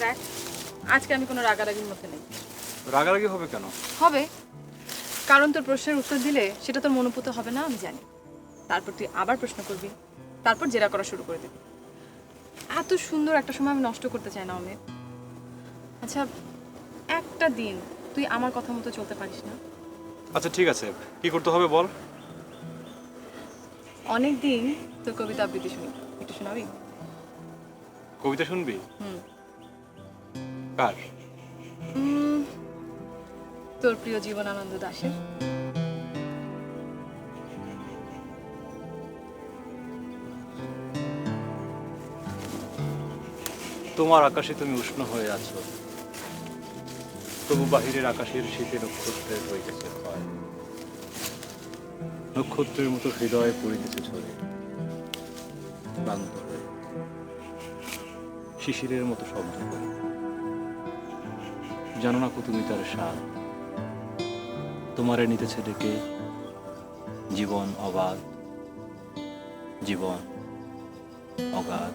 দেখ, আজকে আমি কোনো রাগারাগির মধ্যে নেই। রাগারাগি হবে কেন? হবে, কারণ তোর প্রশ্নের উত্তর দিলে সেটা তোর মনোপুত হবে না আমি জানি। তারপর তুই আবার প্রশ্ন করবি, তারপর জেরা করা শুরু করে দিবি। এত সুন্দর একটা সময় আমি নষ্ট করতে চাই না অমিত। আচ্ছা, একটা দিন তুই আমার কথা মতো চলতে পারিস না? আচ্ছা ঠিক আছে, কি করতে হবে বল। অনেক দিন তোর কবিতা আবৃত্তি শুনি, একটু শোনাবি? কবিতা শুনবি? হুম। কার? তোর প্রিয় জীবনানন্দ দাশের। তোমার আকাশে তুমি উষ্ণ হয়ে আছো, তবু বাহিরের আকাশের শীতে নক্ষত্রের হইতেছে ক্ষয়। নক্ষত্রের মতো হৃদয়ে পড়িতেছে ঝরে, ক্লান্ত হয়ে শিশিরের মতো শব্দ করে। জানো না কো তুমি তার স্বাদ, তোমারে নিতেছে ডেকে জীবন অবাধ, জীবন অগাধ।